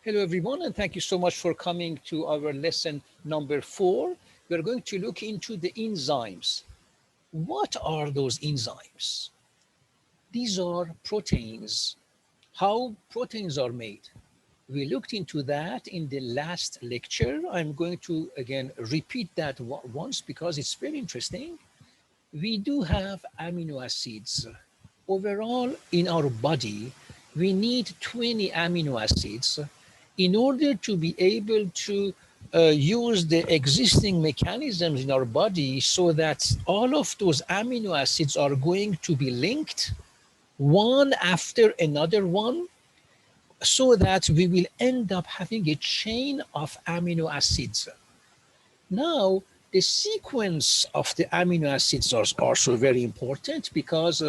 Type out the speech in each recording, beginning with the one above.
Hello, everyone, and thank you so much for coming to our lesson number 4. We're going to look into the enzymes. What are those enzymes? These are proteins, how proteins are made. We looked into that in the last lecture. I'm going to, again, repeat that once because it's very interesting. We do have amino acids. Overall, in our body, we need 20 amino acids in order to be able to use the existing mechanisms in our body so that all of those amino acids are going to be linked one after another one so that we will end up having a chain of amino acids. Now, the sequence of the amino acids are also very important because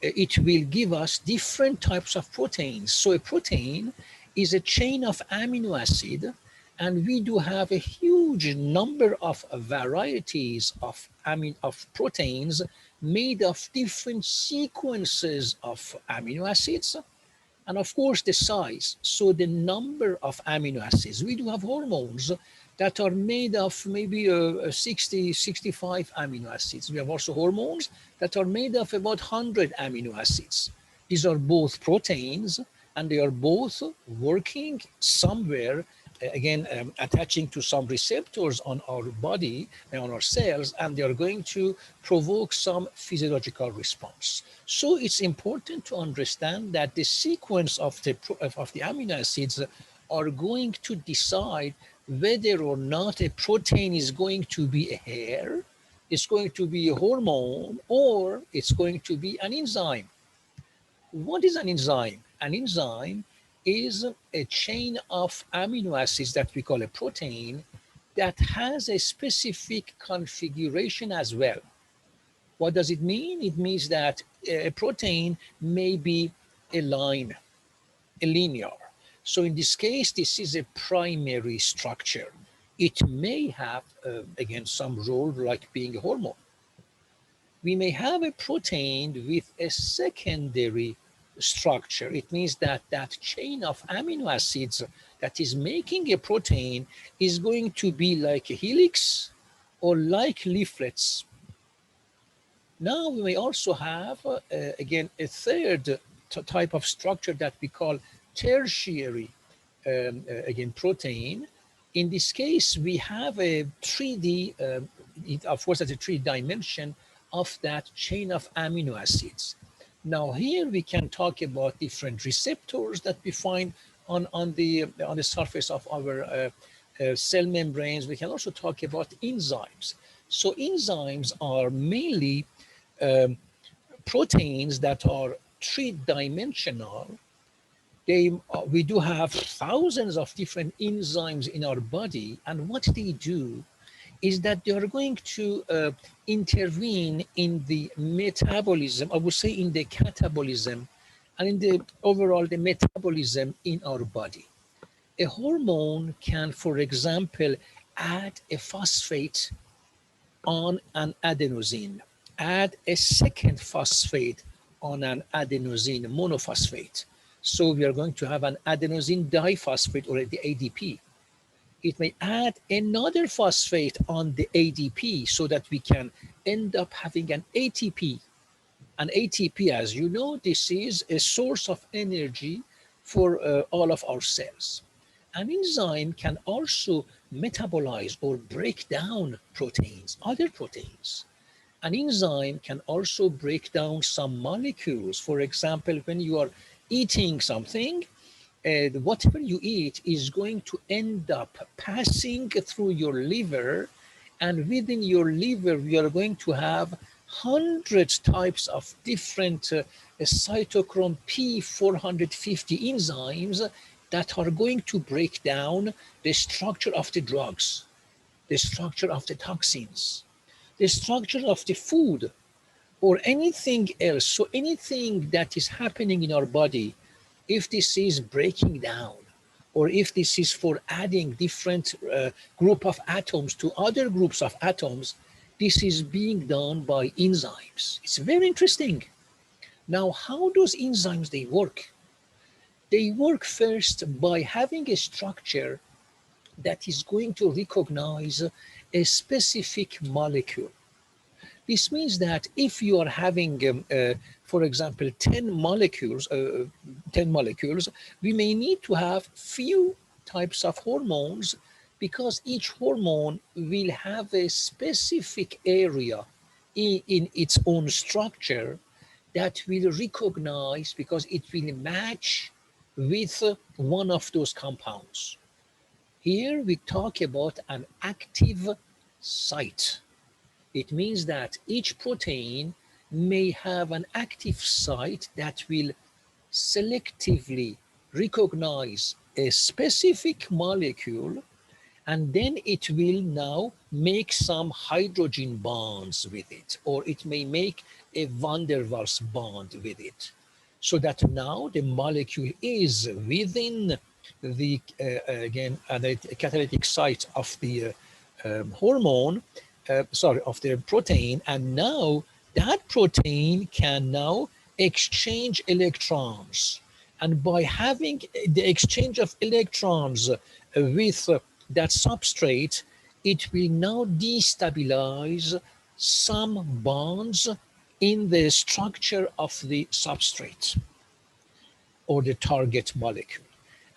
it will give us different types of proteins. So a protein is a chain of amino acid, and we do have a huge number of varieties of proteins made of different sequences of amino acids. And of course, the size. So the number of amino acids. We do have hormones that are made of maybe 60, 65 amino acids. We have also hormones that are made of about 100 amino acids. These are both proteins, and they are both working somewhere, again, attaching to some receptors on our body and on our cells, and they are going to provoke some physiological response. So it's important to understand that the sequence of the amino acids are going to decide whether or not a protein is going to be a hair, it's going to be a hormone, or it's going to be an enzyme. What is an enzyme? An enzyme is a chain of amino acids that we call a protein that has a specific configuration as well. What does it mean? It means that a protein may be a line, a linear. So in this case, this is a primary structure. It may have, again, some role like being a hormone. We may have a protein with a secondary structure. It means that that chain of amino acids that is making a protein is going to be like a helix or like leaflets. Now we may also have, again, a third type of structure that we call tertiary, again, protein. In this case, we have a 3D, of course, that's a 3D dimension of that chain of amino acids. Now here we can talk about different receptors that we find on the surface of our cell membranes. We can also talk about enzymes. So enzymes are mainly proteins that are three-dimensional. We do have thousands of different enzymes in our body, and what they do is that they are going to intervene in the metabolism, I would say in the catabolism, and in the overall the metabolism in our body. A hormone can, for example, add a phosphate on an adenosine, add a second phosphate on an adenosine monophosphate. So we are going to have an adenosine diphosphate, or the ADP. It may add another phosphate on the ADP so that we can end up having an ATP. An ATP, as you know, this is a source of energy for all of our cells. An enzyme can also metabolize or break down proteins, other proteins. An enzyme can also break down some molecules. For example, when you are eating something, whatever you eat is going to end up passing through your liver, and within your liver, we are going to have hundreds types of different cytochrome P450 enzymes that are going to break down the structure of the drugs, the structure of the toxins, the structure of the food, or anything else. So anything that is happening in our body, if this is breaking down, or if this is for adding different group of atoms to other groups of atoms, this is being done by enzymes. It's very interesting. Now, how those enzymes, they work? They work first by having a structure that is going to recognize a specific molecule. This means that if you are having, for example, 10 molecules, we may need to have few types of hormones because each hormone will have a specific area in its own structure that will recognize because it will match with one of those compounds. Here we talk about an active site. It means that each protein may have an active site that will selectively recognize a specific molecule, and then it will now make some hydrogen bonds with it, or it may make a van der Waals bond with it, so that now the molecule is within the, again, the catalytic site of the hormone, of the protein, and now that protein can now exchange electrons. And by having the exchange of electrons with that substrate, it will now destabilize some bonds in the structure of the substrate or the target molecule.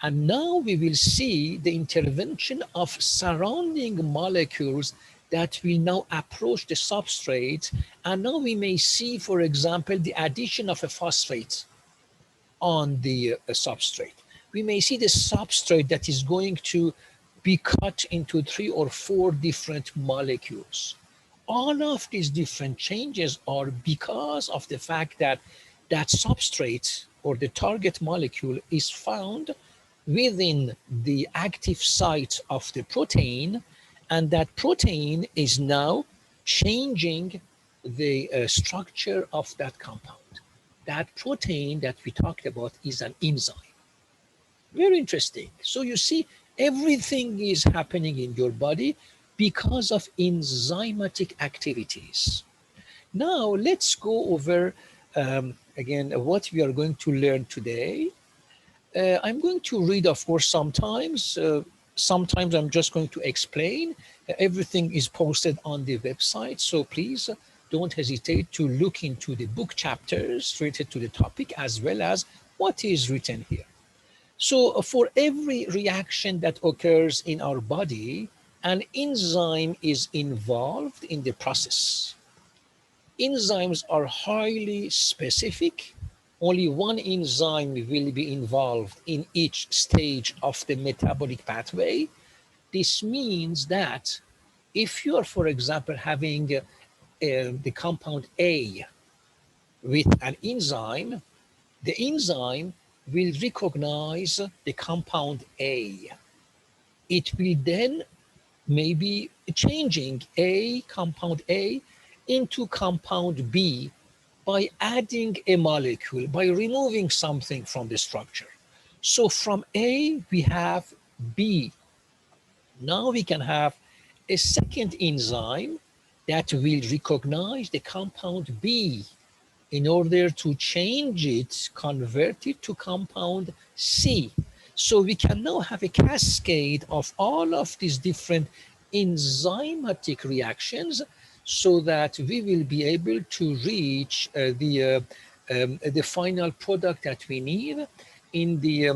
And now we will see the intervention of surrounding molecules that will now approach the substrate. And now we may see, for example, the addition of a phosphate on the substrate. We may see the substrate that is going to be cut into 3 or 4 different molecules. All of these different changes are because of the fact that that substrate or the target molecule is found within the active site of the protein, and that protein is now changing the structure of that compound. That protein that we talked about is an enzyme. Very interesting. So you see, everything is happening in your body because of enzymatic activities. Now let's go over again what we are going to learn today. I'm going to read, of course, sometimes. Sometimes I'm just going to explain. Everything is posted on the website, so please don't hesitate to look into the book chapters related to the topic as well as what is written here. So for every reaction that occurs in our body, an enzyme is involved in the process. Enzymes are highly specific. Only one enzyme will be involved in each stage of the metabolic pathway. This means that if you are, for example, having the compound A with an enzyme, the enzyme will recognize the compound A. It will then maybe changing compound A into compound B by adding a molecule, by removing something from the structure. So from A, we have B. Now we can have a second enzyme that will recognize the compound B in order to change it, convert it to compound C. So we can now have a cascade of all of these different enzymatic reactions so that we will be able to reach the final product that we need in the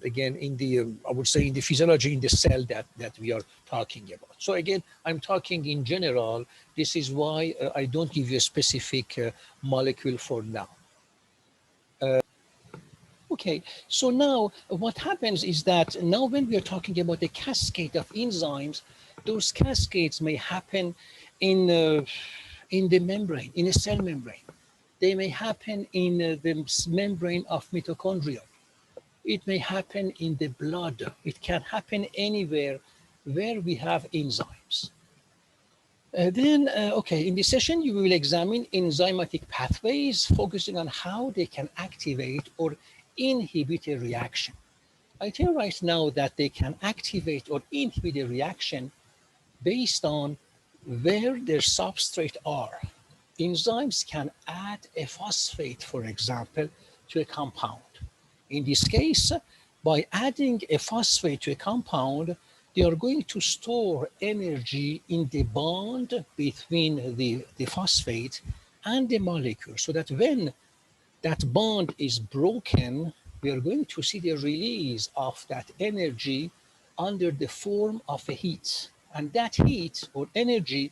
again in the I would say in the physiology in the cell that we are talking about. So again, I'm talking in general. This is why I don't give you a specific molecule for now. Okay, so now what happens is that now when we are talking about the cascade of enzymes, those cascades may happen in the membrane, in a cell membrane. They may happen in the membrane of mitochondria. It may happen in the blood. It can happen anywhere where we have enzymes. Okay, in this session, you will examine enzymatic pathways, focusing on how they can activate or inhibit a reaction. I tell you right now that they can activate or inhibit a reaction based on where their substrate are. Enzymes can add a phosphate, for example, to a compound. In this case, by adding a phosphate to a compound, they are going to store energy in the bond between the phosphate and the molecule, so that when that bond is broken, we are going to see the release of that energy under the form of a heat. And that heat or energy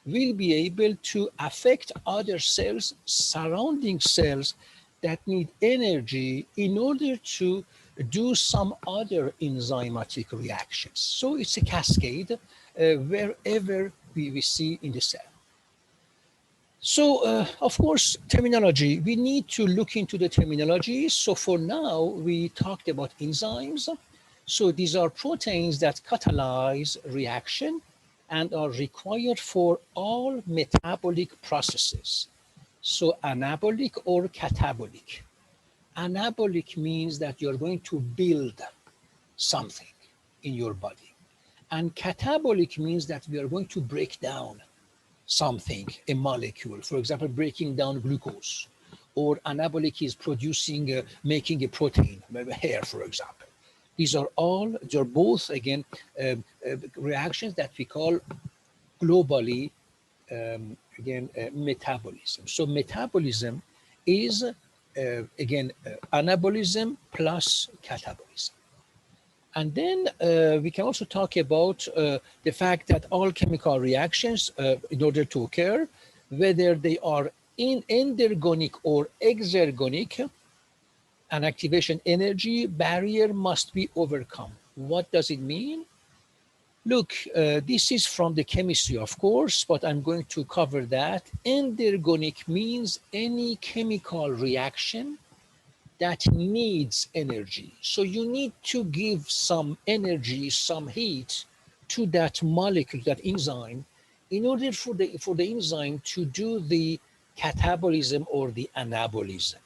will be able to affect other cells, surrounding cells that need energy in order to do some other enzymatic reactions. So it's a cascade wherever we see in the cell. So, of course, terminology, we need to look into the terminology. So for now, we talked about enzymes. So these are proteins that catalyze reaction and are required for all metabolic processes. So anabolic or catabolic. Anabolic means that you're going to build something in your body. And catabolic means that we are going to break down something, a molecule, for example, breaking down glucose, or anabolic is producing, making a protein, hair, for example. They're both, again, reactions that we call globally, metabolism. So metabolism is, anabolism plus catabolism. And then we can also talk about the fact that all chemical reactions, in order to occur, whether they are endergonic or exergonic, an activation energy barrier must be overcome. What does it mean? Look, this is from the chemistry, of course, but I'm going to cover that. Endergonic means any chemical reaction that needs energy. So you need to give some energy, some heat to that molecule, that enzyme, in order for the enzyme to do the catabolism or the anabolism.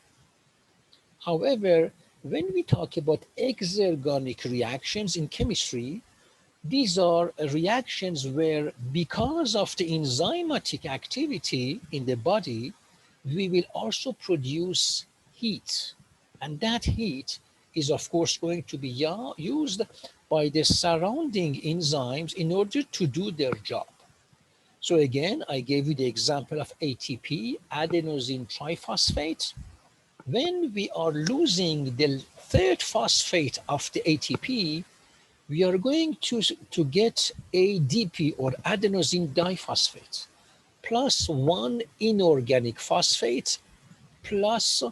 However, when we talk about exergonic reactions in chemistry, these are reactions where, because of the enzymatic activity in the body, we will also produce heat. And that heat is, of course, going to be used by the surrounding enzymes in order to do their job. So again, I gave you the example of ATP, adenosine triphosphate. When we are losing the third phosphate of the ATP, we are going to get ADP, or adenosine diphosphate, plus one inorganic phosphate plus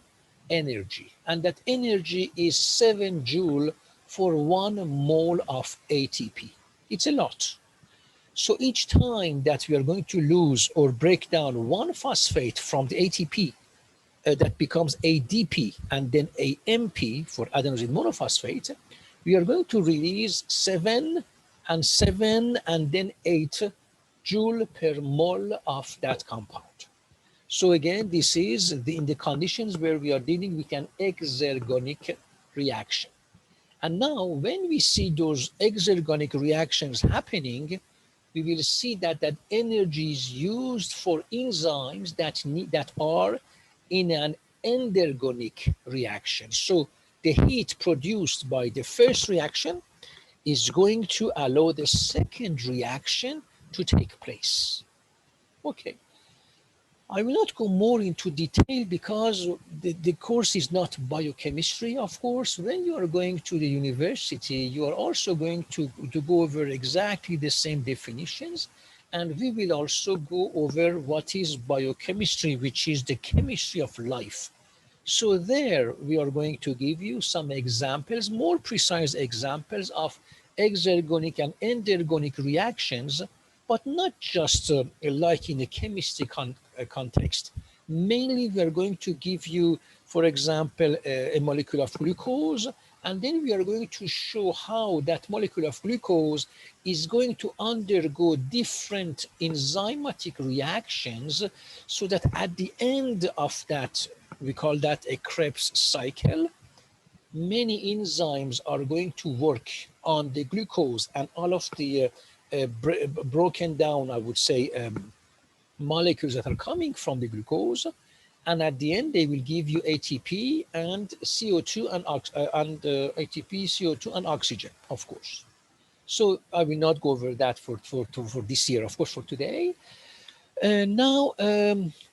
energy. And that energy is 7 joule for 1 mole of ATP. It's a lot. So each time that we are going to lose or break down one phosphate from the ATP, that becomes ADP and then AMP for adenosine monophosphate, we are going to release 7 and 7 and then 8 joule per mole of that compound. So again, this is in the conditions where we are dealing with an exergonic reaction. And now when we see those exergonic reactions happening, we will see that that energy is used for enzymes that are in an endergonic reaction. So the heat produced by the first reaction is going to allow the second reaction to take place. Okay. I will not go more into detail because the course is not biochemistry, of course. When you are going to the university, you are also going to go over exactly the same definitions. And we will also go over what is biochemistry, which is the chemistry of life. So there we are going to give you some examples, more precise examples of exergonic and endergonic reactions, but not just like in a chemistry context. Mainly we are going to give you, for example, a molecule of glucose, and then we are going to show how that molecule of glucose is going to undergo different enzymatic reactions, so that at the end of that, we call that a Krebs cycle, many enzymes are going to work on the glucose and all of the broken down, I would say, molecules that are coming from the glucose, And at the end, they will give you ATP and CO2 and ATP, CO2 and oxygen, of course. So I will not go over that for this year, of course, for today. Now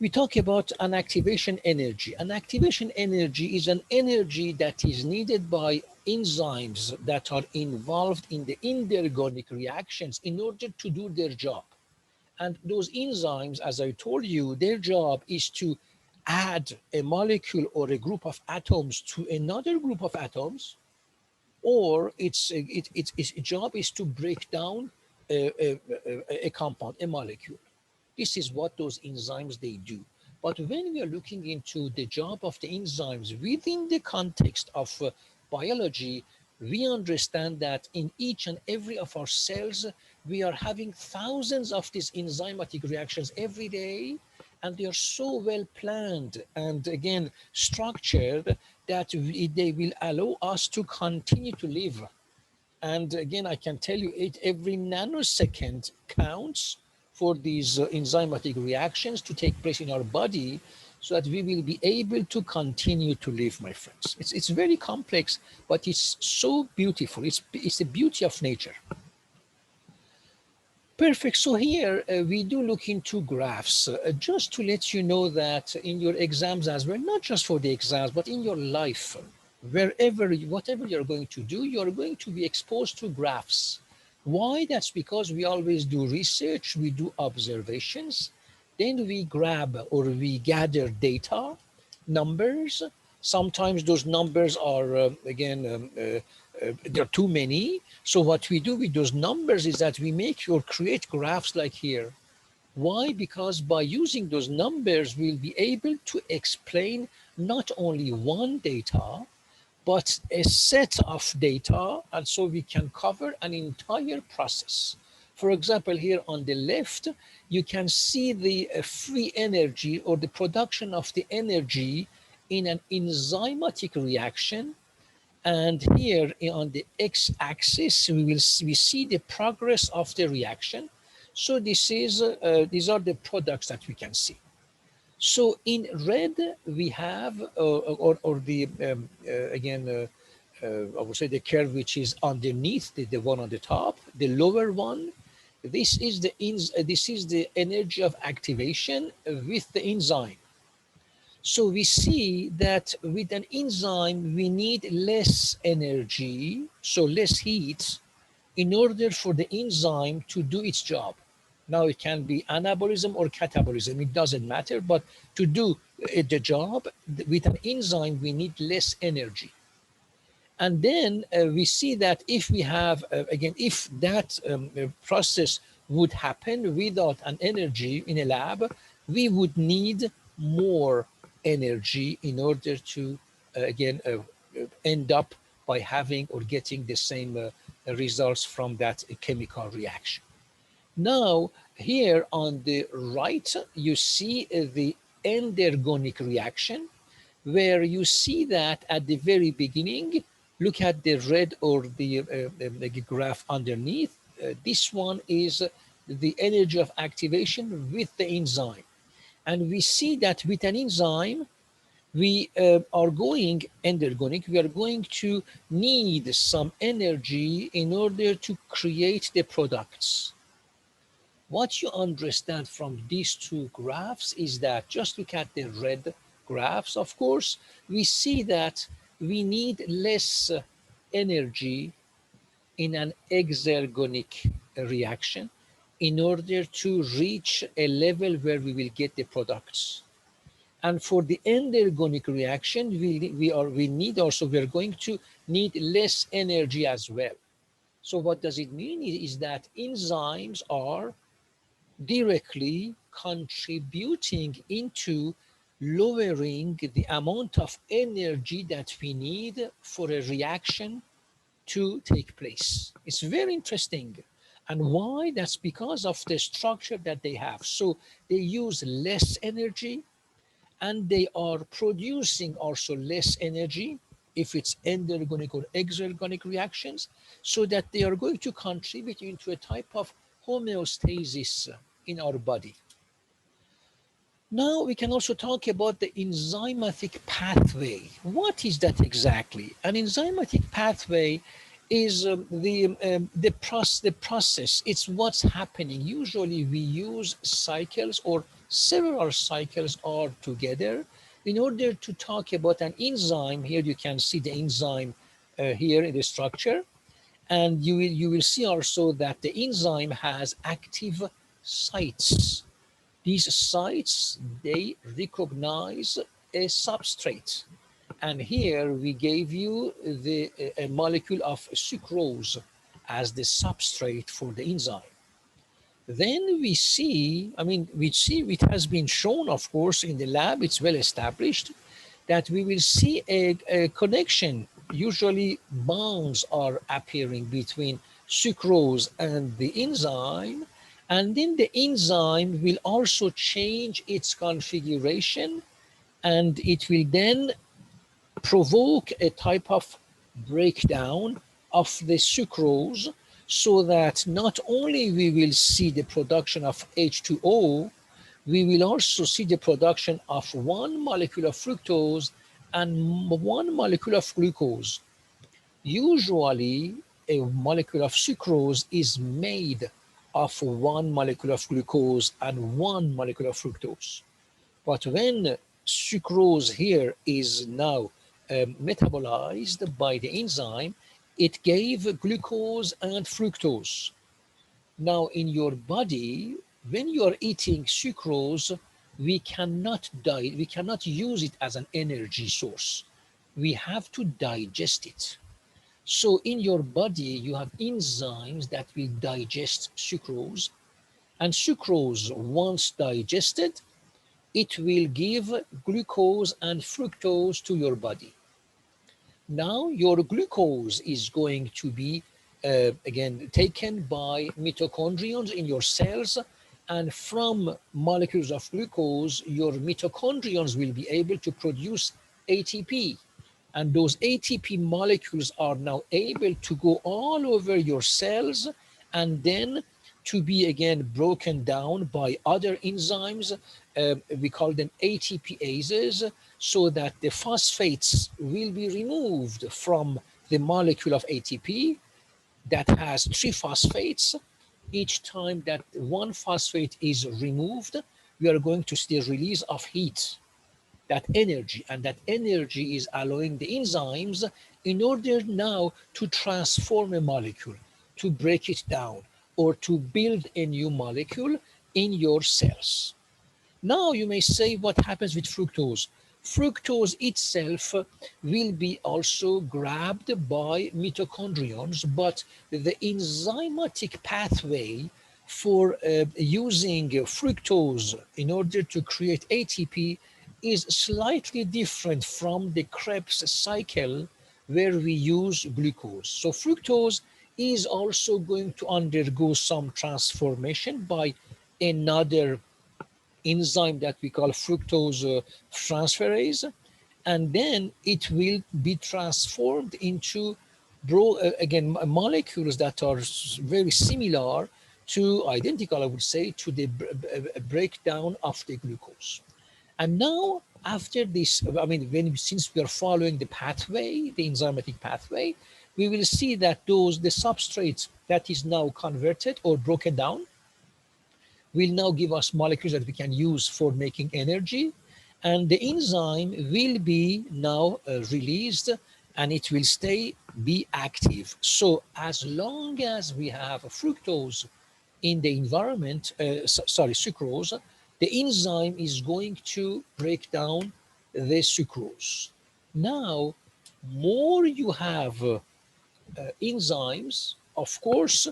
we talk about an activation energy. An activation energy is an energy that is needed by enzymes that are involved in the endergonic reactions in order to do their job. And those enzymes, as I told you, their job is to add a molecule or a group of atoms to another group of atoms, or its job is to break down a compound, a molecule. This is what those enzymes they do. But when we are looking into the job of the enzymes within the context of biology, we understand that in each and every of our cells, we are having thousands of these enzymatic reactions every day, and they are so well planned and again structured that they will allow us to continue to live. And again, I can tell you every nanosecond counts for these enzymatic reactions to take place in our body so that we will be able to continue to live, my friends. It's very complex, but it's so beautiful. It's the beauty of nature. Perfect. So here we do look into graphs, just to let you know that in your exams as well, not just for the exams, but in your life, whatever you're going to do, you're going to be exposed to graphs. Why? That's because we always do research, we do observations, then we grab or we gather data, numbers. Sometimes those numbers are, there are too many. So what we do with those numbers is that we make or create graphs like here. Why? Because by using those numbers, we'll be able to explain not only one data, but a set of data, and so we can cover an entire process. For example, here on the left, you can see the free energy or the production of the energy in an enzymatic reaction. And here on the x-axis, we see the progress of the reaction. So these are the products that we can see. So in red, we have, or the, I would say the curve which is underneath, the one on the top, the lower one, this is the energy of activation with the enzyme. So we see that with an enzyme, we need less energy, so less heat, in order for the enzyme to do its job. Now it can be anabolism or catabolism, it doesn't matter, but to do the job with an enzyme, we need less energy. And then we see that if we have, if that process would happen without an energy in a lab, we would need more energy in order to, end up by having or getting the same results from that chemical reaction. Now, here on the right, you see the endergonic reaction, where you see that at the very beginning, look at the red or the graph underneath. This one is the energy of activation with the enzyme. And we see that with an enzyme, we are going endergonic, we are going to need some energy in order to create the products. What you understand from these two graphs is that, just look at the red graphs, of course, we see that we need less energy in an exergonic reaction in order to reach a level where we will get the products. And for the endergonic reaction, we're going to need less energy as well. So what does it mean is that enzymes are directly contributing into lowering the amount of energy that we need for a reaction to take place. It's very interesting. And why? That's because of the structure that they have. So they use less energy and they are producing also less energy if it's endergonic or exergonic reactions, so that they are going to contribute into a type of homeostasis in our body. Now we can also talk about the enzymatic pathway. What is that exactly? An enzymatic pathway is the process. It's what's happening. Usually we use cycles or several cycles all together in order to talk about an enzyme. Here you can see the enzyme here in the structure, and you will see also that the enzyme has active sites. These sites, they recognize a substrate. And here we gave you a molecule of sucrose as the substrate for the enzyme. Then we see it has been shown, of course, in the lab, it's well established, that we will see a connection. Usually bonds are appearing between sucrose and the enzyme, and then the enzyme will also change its configuration, and it will then provoke a type of breakdown of the sucrose, so that not only we will see the production of H2O, we will also see the production of one molecule of fructose and one molecule of glucose. Usually, a molecule of sucrose is made of one molecule of glucose and one molecule of fructose. But when sucrose here is now metabolized by the enzyme, it gave glucose and fructose. Now, in your body, when you are eating sucrose, we cannot use it as an energy source. We have to digest it. So in your body, you have enzymes that will digest sucrose, and sucrose, once digested, it will give glucose and fructose to your body. Now your glucose is going to be again taken by mitochondrions in your cells, and from molecules of glucose, your mitochondrions will be able to produce ATP. And those ATP molecules are now able to go all over your cells, and then to be again broken down by other enzymes. We call them ATPases, so that the phosphates will be removed from the molecule of ATP that has three phosphates. Each time that one phosphate is removed, we are going to see the release of heat, that energy, and that energy is allowing the enzymes in order now to transform a molecule, to break it down, or to build a new molecule in your cells. Now you may say, what happens with fructose? Fructose itself will be also grabbed by mitochondrions, but the enzymatic pathway for using fructose in order to create ATP is slightly different from the Krebs cycle where we use glucose. So fructose is also going to undergo some transformation by another enzyme that we call fructose transferase, and then it will be transformed into again molecules that are very similar to, identical I would say, to the breakdown of the glucose. And now after this, since we are following the pathway, the enzymatic pathway, we will see that the substrates that is now converted or broken down will now give us molecules that we can use for making energy, and the enzyme will be now released, and it will be active. So as long as we have fructose in the environment, sucrose, the enzyme is going to break down the sucrose. Now, more you have enzymes, of course,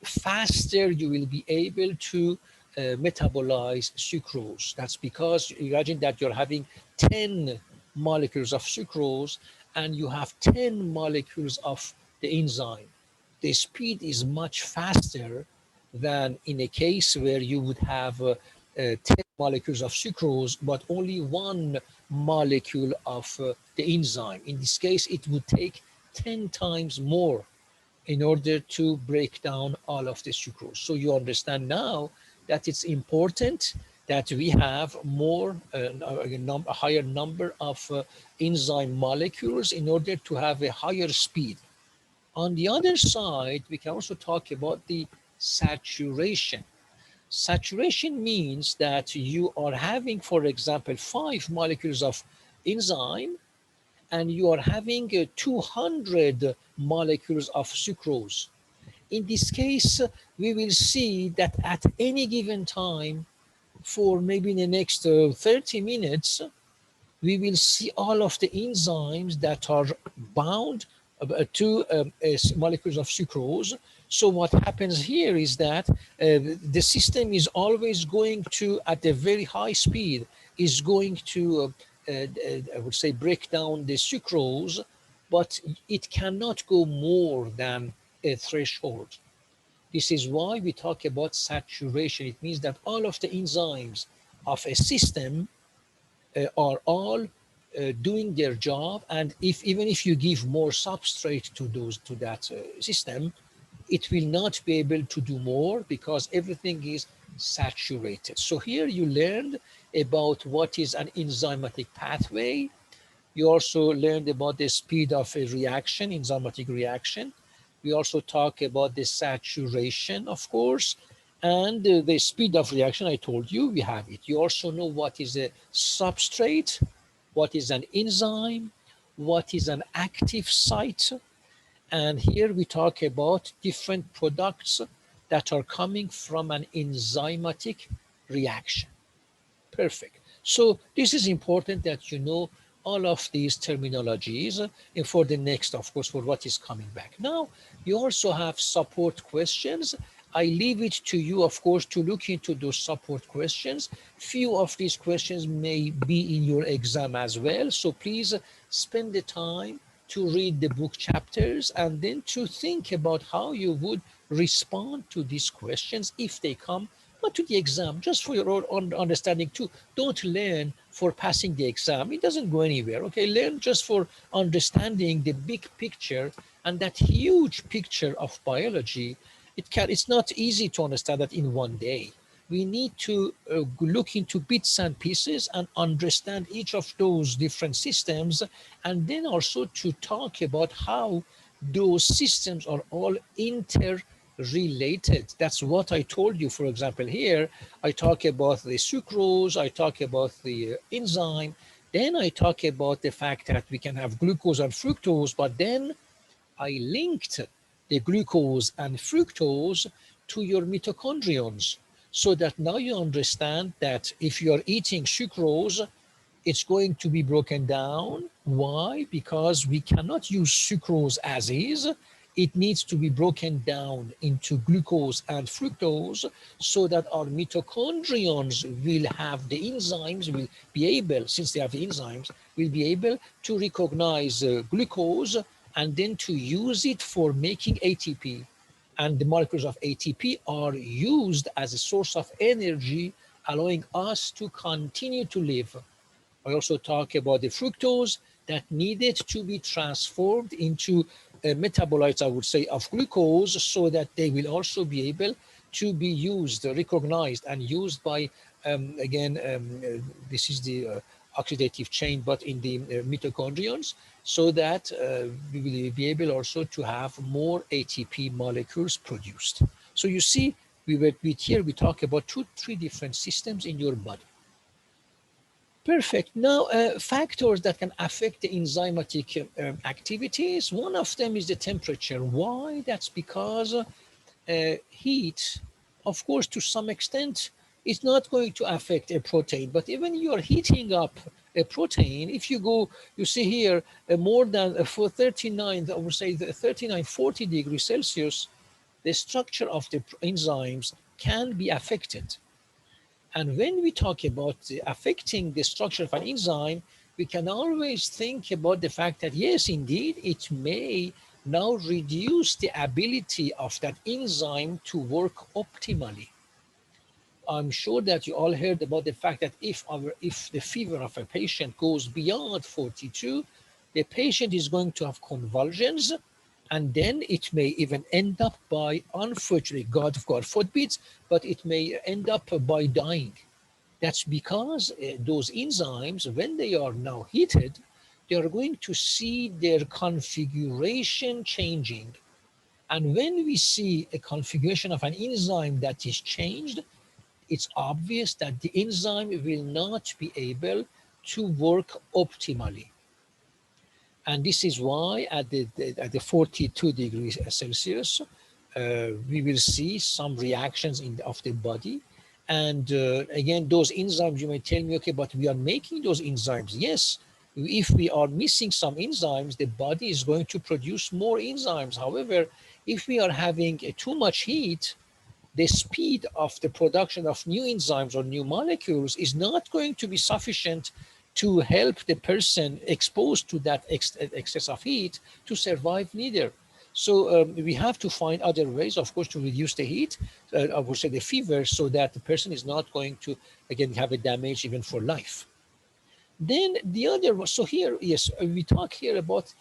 faster you will be able to metabolize sucrose. That's because imagine that you're having 10 molecules of sucrose and you have 10 molecules of the enzyme. The speed is much faster than in a case where you would have 10 molecules of sucrose, but only one molecule of the enzyme. In this case, it would take 10 times more in order to break down all of the sucrose. So you understand now that it's important that we have a higher number of enzyme molecules in order to have a higher speed. On the other side, we can also talk about the saturation. Saturation means that you are having, for example, 5 molecules of enzyme, and you are having 200 molecules of sucrose. In this case, we will see that at any given time, for maybe in the next 30 minutes, we will see all of the enzymes that are bound to molecules of sucrose. So what happens here is that the system is always going to, at a very high speed, is going to, I would say, break down the sucrose, but it cannot go more than a threshold. This is why we talk about saturation. It means that all of the enzymes of a system are all doing their job, and if even if you give more substrate to that system, it will not be able to do more because everything is saturated. So here you learned about what is an enzymatic pathway. You also learned about the speed of a reaction, enzymatic reaction. We also talk about the saturation, of course, and the speed of reaction. I told you we have it. You also know what is a substrate, what is an enzyme, what is an active site. And here we talk about different products that are coming from an enzymatic reaction. Perfect. So this is important that you know all of these terminologies and for the next, of course, for what is coming back. Now, you also have support questions. I leave it to you, of course, to look into those support questions. Few of these questions may be in your exam as well. So please spend the time to read the book chapters and then to think about how you would respond to these questions if they come, not to the exam, just for your own understanding too. Don't learn for passing the exam. It doesn't go anywhere. Okay, learn just for understanding the big picture and that huge picture of biology. It's not easy to understand that in one day. We need to look into bits and pieces and understand each of those different systems, and then also to talk about how those systems are all interrelated. That's what I told you. For example, here I talk about the sucrose, I talk about the enzyme, then I talk about the fact that we can have glucose and fructose, but then I linked the glucose and fructose to your mitochondrions, so that now you understand that if you are eating sucrose, it's going to be broken down. Why? Because we cannot use sucrose as is. It needs to be broken down into glucose and fructose so that our mitochondrions will have the enzymes, will be able, since they have the enzymes, will be able to recognize glucose and then to use it for making ATP. And the molecules of ATP are used as a source of energy, allowing us to continue to live. I also talk about the fructose that needed to be transformed into metabolites, I would say, of glucose, so that they will also be able to be used, recognized, and used by, this is the oxidative chain, but in the mitochondrions, so that we will be able also to have more ATP molecules produced. So you see, here we talk about 3 different systems in your body. Perfect. Now, factors that can affect the enzymatic activities, one of them is the temperature. Why? That's because heat, of course, to some extent, is not going to affect a protein. But even you are heating up a protein, if you go, you see here, more than for 39, I would say 39, 40 degrees Celsius, the structure of the enzymes can be affected. And when we talk about affecting the structure of an enzyme, we can always think about the fact that, yes, indeed, it may now reduce the ability of that enzyme to work optimally. I'm sure that you all heard about the fact that if the fever of a patient goes beyond 42, the patient is going to have convulsions, and then it may even end up by, unfortunately, God forbid, but it may end up by dying. That's because those enzymes, when they are now heated, they are going to see their configuration changing. And when we see a configuration of an enzyme that is changed, it's obvious that the enzyme will not be able to work optimally. And this is why at the 42 degrees Celsius, we will see some reactions of the body. And again, those enzymes, you may tell me, okay, but we are making those enzymes. Yes, if we are missing some enzymes, the body is going to produce more enzymes. However, if we are having too much heat, the speed of the production of new enzymes or new molecules is not going to be sufficient to help the person exposed to that excess of heat to survive neither. So we have to find other ways, of course, to reduce the heat, I would say the fever, so that the person is not going to, again, have a damage even for life. Then the other, so here, yes, we talk here about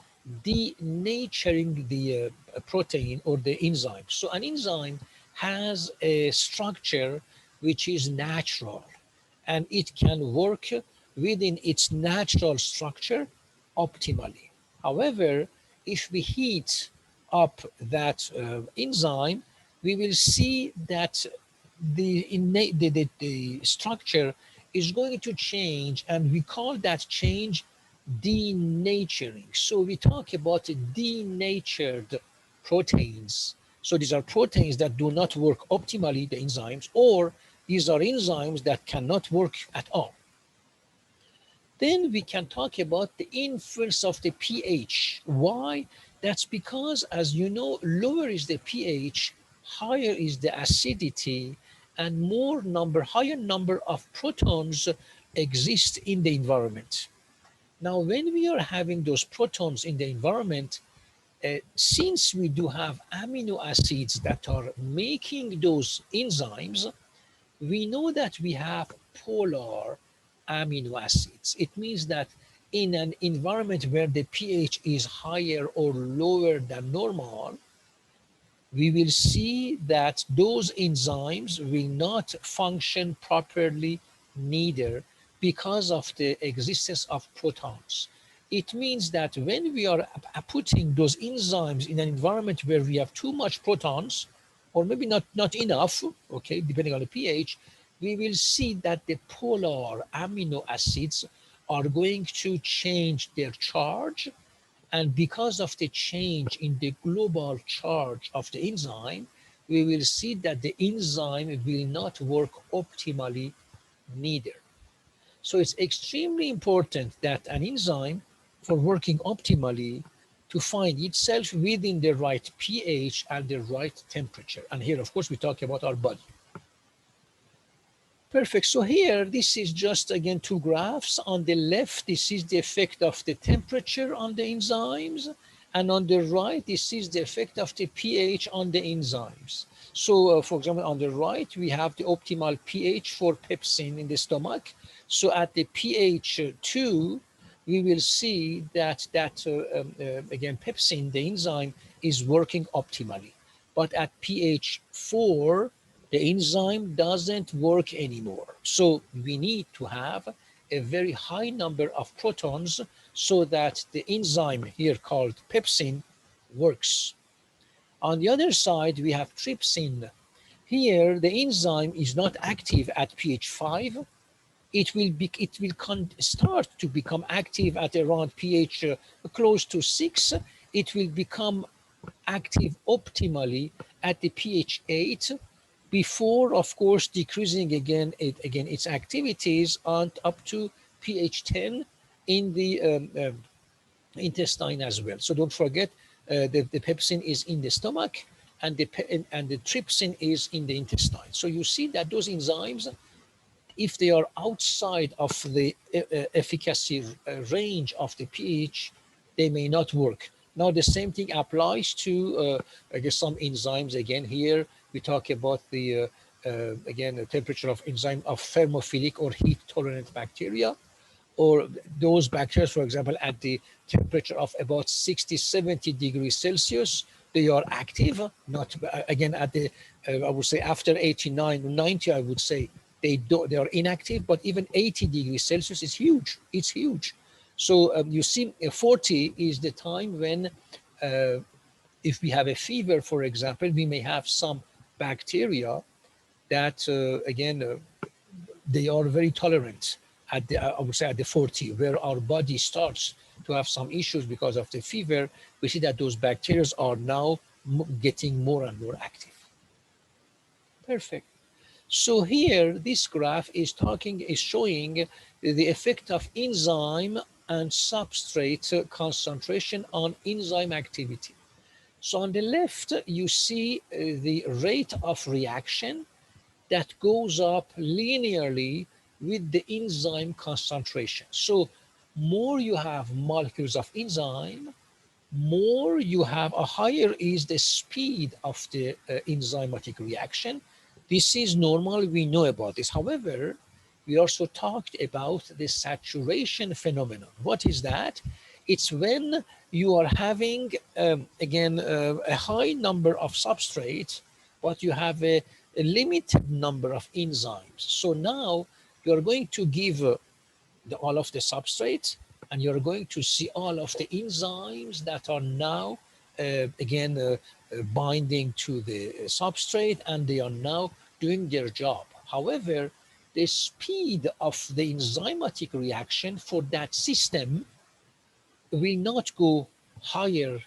denaturing the protein or the enzyme. So an enzyme has a structure which is natural, and it can work within its natural structure optimally. However, if we heat up that enzyme, we will see that the structure is going to change, and we call that change denaturing. So we talk about denatured proteins. So these are proteins that do not work optimally, the enzymes, or these are enzymes that cannot work at all. Then we can talk about the influence of the pH. Why? That's because, as you know, lower is the pH, higher is the acidity, and higher number of protons exist in the environment. Now, when we are having those protons in the environment, since we do have amino acids that are making those enzymes, we know that we have polar amino acids. It means that in an environment where the pH is higher or lower than normal, we will see that those enzymes will not function properly neither, because of the existence of protons. It means that when we are putting those enzymes in an environment where we have too much protons, or maybe not enough, okay, depending on the pH, we will see that the polar amino acids are going to change their charge, and because of the change in the global charge of the enzyme, we will see that the enzyme will not work optimally neither. So it's extremely important that an enzyme, for working optimally, to find itself within the right pH and the right temperature. And here, of course, we talk about our body. Perfect. So here, this is just, again, two graphs. On the left, this is the effect of the temperature on the enzymes. And on the right, this is the effect of the pH on the enzymes. So, for example, on the right, we have the optimal pH for pepsin in the stomach. So at the pH 2, we will see that, again, pepsin, the enzyme, is working optimally. But at pH 4, the enzyme doesn't work anymore. So we need to have a very high number of protons so that the enzyme here called pepsin works. On the other side, we have trypsin. Here, the enzyme is not active at pH 5. It will start to become active at around pH close to 6. It will become active optimally at the pH 8, before, of course, decreasing again its activities on up to pH 10 in the intestine as well. So don't forget, the pepsin is in the stomach, and the trypsin is in the intestine. So you see that those enzymes, if they are outside of the efficacy range of the pH, they may not work. Now, the same thing applies to, I guess, some enzymes. Again, here we talk about the, again, the temperature of enzyme of thermophilic or heat-tolerant bacteria, or those bacteria, for example, at the temperature of about 60, 70 degrees Celsius, they are active. Not, again, at the, I would say after 89, 90, I would say, they are inactive, but even 80 degrees Celsius is huge. It's huge. So you see, 40 is the time when, if we have a fever, for example, we may have some bacteria that, again, they are very tolerant at the, I would say at the 40, where our body starts to have some issues because of the fever. We see that those bacteria are now getting more and more active. Perfect. So here, this graph is showing the effect of enzyme and substrate concentration on enzyme activity. So on the left, you see the rate of reaction that goes up linearly with the enzyme concentration. So more you have molecules of enzyme, more you have, a higher is the speed of the enzymatic reaction. This is normal, we know about this. However, we also talked about the saturation phenomenon. What is that? It's when you are having, again, a high number of substrates, but you have a limited number of enzymes. So now you're going to give all of the substrates, and you're going to see all of the enzymes that are now, again, binding to the substrate, and they are now doing their job. However, the speed of the enzymatic reaction for that system will not go higher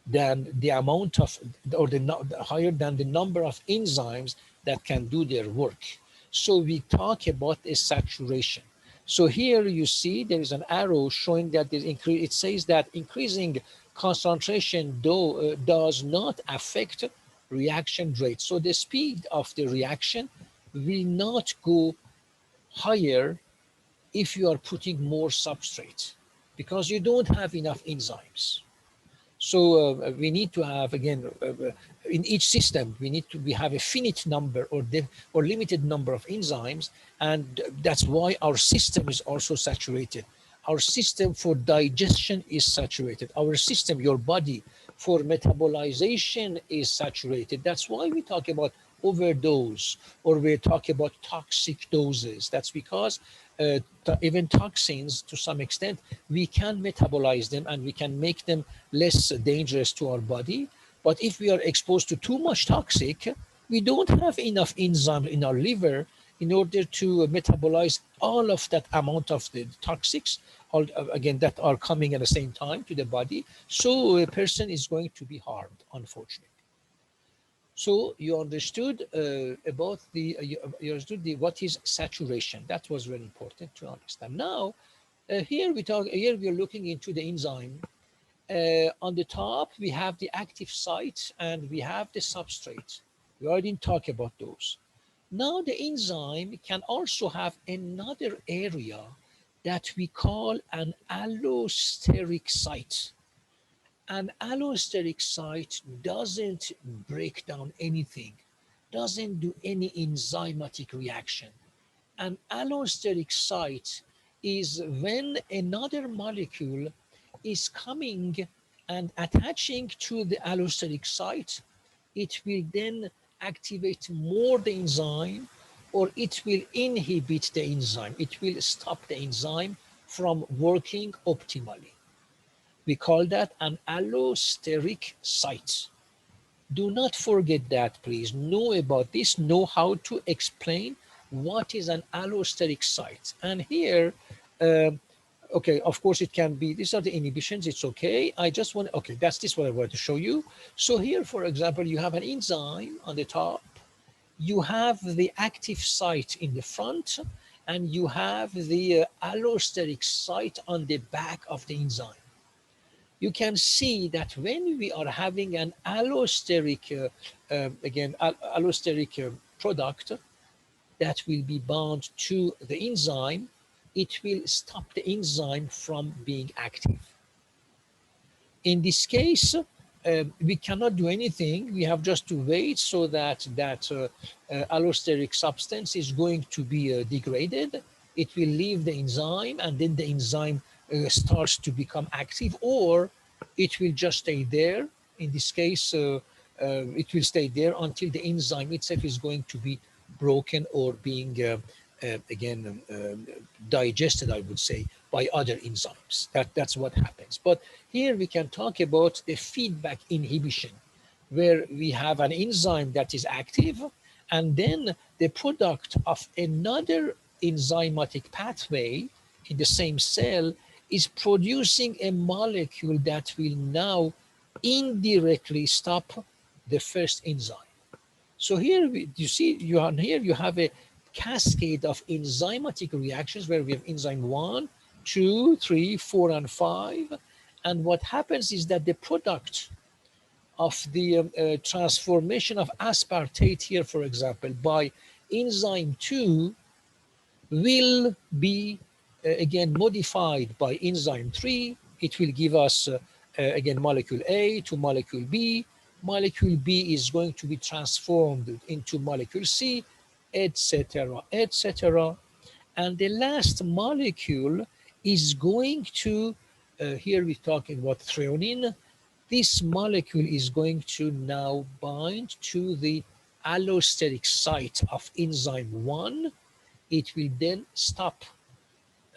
than the amount of, or the higher than the number of enzymes that can do their work. So we talk about a saturation. So here you see there is an arrow showing that there's increase. It says that increasing concentration does not affect reaction rate. So the speed of the reaction will not go higher if you are putting more substrate, because you don't have enough enzymes. So we need to have, again, in each system, we have a finite number or limited number of enzymes, and that's why our system is also saturated. Our system for digestion is saturated. Our system, your body, for metabolization is saturated. That's why we talk about overdose, or we talk about toxic doses. That's because even toxins, to some extent, we can metabolize them and we can make them less dangerous to our body. But if we are exposed to too much toxic, we don't have enough enzyme in our liver in order to metabolize all of that amount of the toxics, all, again, that are coming at the same time to the body. So a person is going to be harmed, unfortunately. So you understood about the, you understood what is saturation. That was very important to understand. Now, here we are looking into the enzyme. On the top, we have the active site and we have the substrate. We already talked about those. Now the enzyme can also have another area that we call an allosteric site. An allosteric site doesn't break down anything, doesn't do any enzymatic reaction. An allosteric site is when another molecule is coming and attaching to the allosteric site. It will then activate more the enzyme, or it will inhibit the enzyme. It will stop the enzyme from working optimally. We call that an allosteric site. Do not forget that, please. Know about this, know how to explain what is an allosteric site. And here, okay, of course it can be, these are the inhibitions, it's okay. I just want, okay, that's this what I want to show you. So here, for example, you have an enzyme on the top, you have the active site in the front, and you have the allosteric site on the back of the enzyme. You can see that when we are having an allosteric, allosteric product that will be bound to the enzyme, it will stop the enzyme from being active. In this case, we cannot do anything. We have just to wait so that allosteric substance is going to be degraded. It will leave the enzyme, and then the enzyme starts to become active, or it will just stay there. In this case, it will stay there until the enzyme itself is going to be broken or being again digested, I would say, by other enzymes. That's what happens. But here we can talk about the feedback inhibition, where we have an enzyme that is active, and then the product of another enzymatic pathway in the same cell is producing a molecule that will now indirectly stop the first enzyme. So here you see here you have a cascade of enzymatic reactions where we have enzyme 1, 2, 3, 4, and 5. And what happens is that the product of the transformation of aspartate here, for example, by enzyme 2 will be again modified by enzyme 3. It will give us again molecule A to molecule B. Molecule B is going to be transformed into molecule C, etc., etc. And the last molecule is going to, here we're talking about threonine. This molecule is going to now bind to the allosteric site of enzyme 1. It will then stop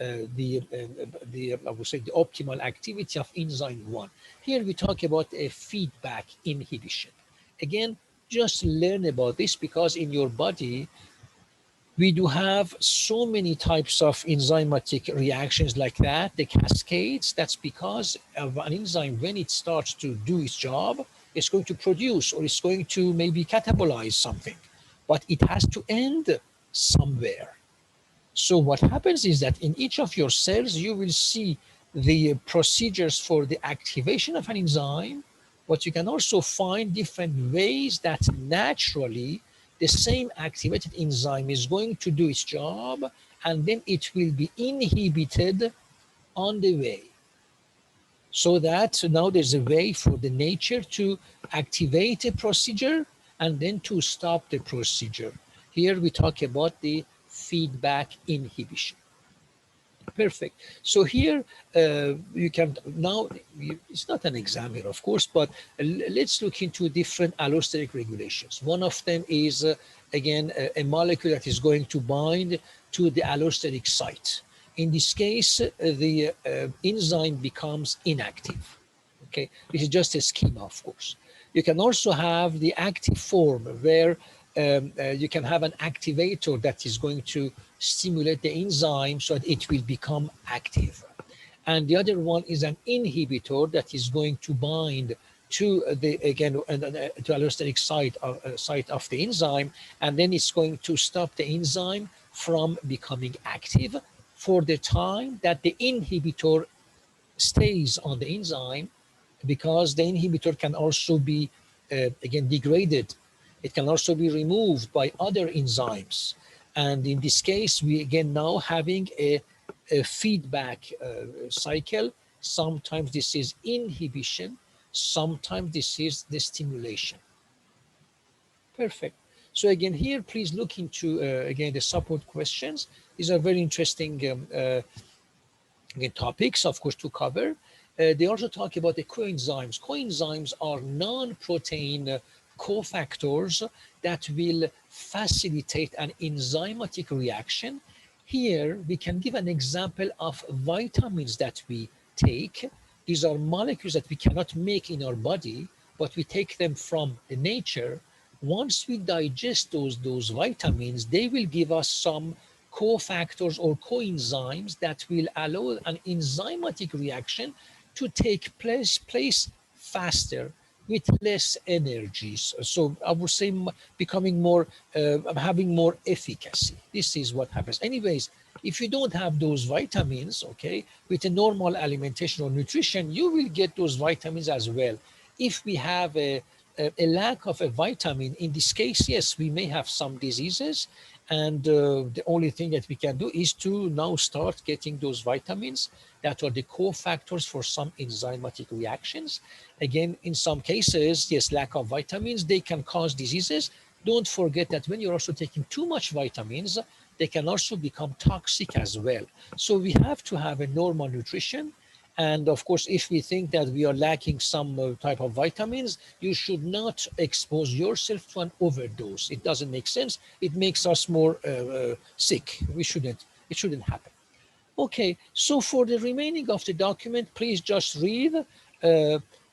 I would say the optimal activity of enzyme 1. Here we talk about a feedback inhibition. Again, just learn about this, because in your body we do have so many types of enzymatic reactions like that, the cascades. That's because of an enzyme, when it starts to do its job, it's going to produce, or it's going to maybe catabolize something, but it has to end somewhere. So what happens is that in each of your cells, you will see the procedures for the activation of an enzyme, but you can also find different ways that naturally the same activated enzyme is going to do its job, and then it will be inhibited on the way. So that now there's a way for the nature to activate a procedure and then to stop the procedure. Here we talk about the feedback inhibition. Perfect. So here you can now, it's not an exam here, of course, but let's look into different allosteric regulations. One of them is, again, a molecule that is going to bind to the allosteric site. In this case, the enzyme becomes inactive. Okay, this is just a schema, of course. You can also have the active form, where you can have an activator that is going to stimulate the enzyme so that it will become active. And the other one is an inhibitor that is going to bind to the, again, to allosteric site of the enzyme, and then it's going to stop the enzyme from becoming active for the time that the inhibitor stays on the enzyme, because the inhibitor can also be, again, degraded. It can also be removed by other enzymes. And in this case, we again now having a feedback cycle. Sometimes this is inhibition, sometimes this is the stimulation. Perfect. So again, here, please look into, again, the support questions. These are very interesting again, topics, of course, to cover. They also talk about the coenzymes. Coenzymes are non-protein cofactors that will facilitate an enzymatic reaction. Here, we can give an example of vitamins that we take. These are molecules that we cannot make in our body, but we take them from the nature. Once we digest those vitamins, they will give us some cofactors or coenzymes that will allow an enzymatic reaction to take place faster with less energies. So I would say becoming more, having more efficacy. This is what happens. Anyways, if you don't have those vitamins, okay, with a normal alimentation or nutrition, you will get those vitamins as well. If we have a lack of a vitamin, in this case, yes, we may have some diseases, and the only thing that we can do is to now start getting those vitamins that are the cofactors for some enzymatic reactions. Again, in some cases, yes, lack of vitamins, they can cause diseases. Don't forget that when you're also taking too much vitamins, they can also become toxic as well. So we have to have a normal nutrition, And of course, if we think that we are lacking some type of vitamins, you should not expose yourself to an overdose. It doesn't make sense. It makes us more sick. It shouldn't happen. Okay, so for the remaining of the document, please just read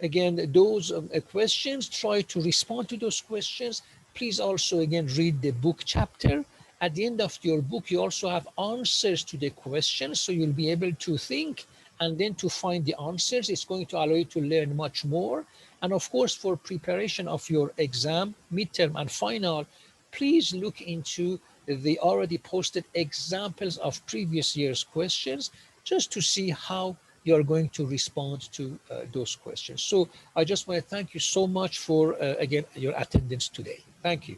again those questions, try to respond to those questions. Please also again read the book chapter. At the end of your book, you also have answers to the questions, so you'll be able to think and then to find the answers. It's going to allow you to learn much more. And of course, for preparation of your exam, midterm and final, please look into the already posted examples of previous year's questions just to see how you are going to respond to those questions. So I just want to thank you so much for, again, your attendance today. Thank you.